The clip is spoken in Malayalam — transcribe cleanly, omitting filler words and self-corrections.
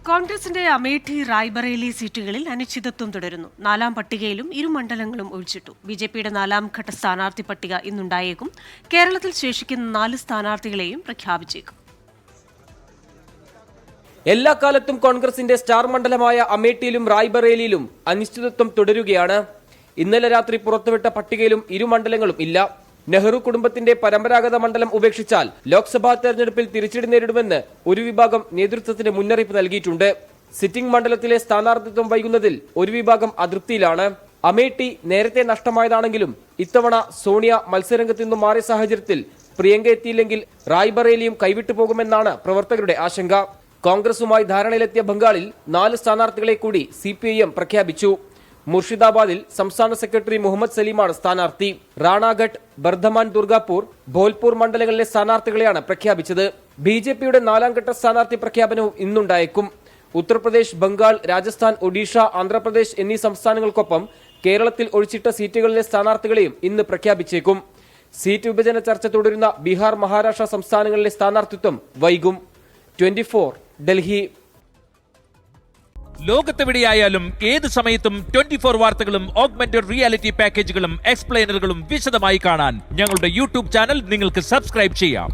കോൺഗ്രസിന്റെ അമേഠി റായ്ബറേലി സീറ്റുകളിൽ അനിശ്ചിതത്വം തുടരുന്നു. നാലാം പട്ടികയിലും ഇരു മണ്ഡലങ്ങളും ഒഴിച്ചിട്ടു. ബിജെപിയുടെ നാലാം ഘട്ട സ്ഥാനാർത്ഥി പട്ടിക ഇന്നുണ്ടായേക്കും. കേരളത്തിൽ ശേഷിക്കുന്ന 4 സ്ഥാനാർത്ഥികളെയും പ്രഖ്യാപിച്ചേക്കും. എല്ലാ കാലത്തും കോൺഗ്രസിന്റെ സ്റ്റാർ മണ്ഡലമായ അമേഠിയിലും റായ്ബറേലിയിലും അനിശ്ചിതത്വം തുടരുകയാണ്. ഇന്നലെ രാത്രി പുറത്തുവിട്ട പട്ടികയിലും ഇരു മണ്ഡലങ്ങളും ഇല്ല. നെഹ്റു കുടുംബത്തിന്റെ പരമ്പരാഗത മണ്ഡലം ഉപേക്ഷിച്ചാൽ ലോക്സഭാ തെരഞ്ഞെടുപ്പിൽ തിരിച്ചടി നേരിടുമെന്ന് ഒരു വിഭാഗം നേതൃത്വത്തിന് മുന്നറിയിപ്പ് നൽകിയിട്ടുണ്ട്. സിറ്റിംഗ് മണ്ഡലത്തിലെ സ്ഥാനാർത്ഥിത്വം വൈകുന്നതിൽ ഒരു വിഭാഗം അതൃപ്തിയിലാണ്. അമേഠി നേരത്തെ നഷ്ടമായതാണെങ്കിലും ഇത്തവണ സോണിയ മത്സരരംഗത്ത് നിന്നും മാറിയ സാഹചര്യത്തിൽ പ്രിയങ്ക എത്തിയില്ലെങ്കിൽ റായ്ബറേലിയും കൈവിട്ടു പോകുമെന്നാണ് പ്രവർത്തകരുടെ ആശങ്ക. കോൺഗ്രസുമായി ധാരണയിലെത്തിയ ബംഗാളിൽ 4 സ്ഥാനാർത്ഥികളെ കൂടി CPIM പ്രഖ്യാപിച്ചു. മുർഷിദാബാദിൽ സംസ്ഥാന സെക്രട്ടറി മുഹമ്മദ് സലീമാണ് സ്ഥാനാർത്ഥി. റാണാഘട്ട്, ബർധമാൻ, ദുർഗാപൂർ, ഭോൽപൂർ മണ്ഡലങ്ങളിലെ സ്ഥാനാർത്ഥികളെയാണ് പ്രഖ്യാപിച്ചത്. BJPയുടെ 4ാം ഘട്ട സ്ഥാനാർത്ഥി പ്രഖ്യാപനവും ഇന്നുണ്ടായേക്കും. ഉത്തർപ്രദേശ്, ബംഗാൾ, രാജസ്ഥാൻ, ഒഡീഷ, ആന്ധ്രാപ്രദേശ് എന്നീ സംസ്ഥാനങ്ങൾക്കൊപ്പം കേരളത്തിൽ ഒഴിച്ചിട്ട സീറ്റുകളിലെ സ്ഥാനാർത്ഥികളെയും ഇന്ന് പ്രഖ്യാപിച്ചേക്കും. സീറ്റ് വിഭജന ചർച്ച തുടരുന്ന ബീഹാർ, മഹാരാഷ്ട്ര സംസ്ഥാനങ്ങളിലെ സ്ഥാനാർത്ഥിത്വം വൈകും. 24 ഡൽഹി. ലോകത്തെവിടെയായാലും ഏത് സമയത്തും 24 വാർത്തകളും ഓഗ്മെന്റഡ് റിയാലിറ്റി പാക്കേജുകളും എക്സ്പ്ലെയിനറുകളും വിശദമായി കാണാൻ ഞങ്ങളുടെ യൂട്യൂബ് ചാനൽ നിങ്ങൾക്ക് സബ്സ്ക്രൈബ് ചെയ്യാം.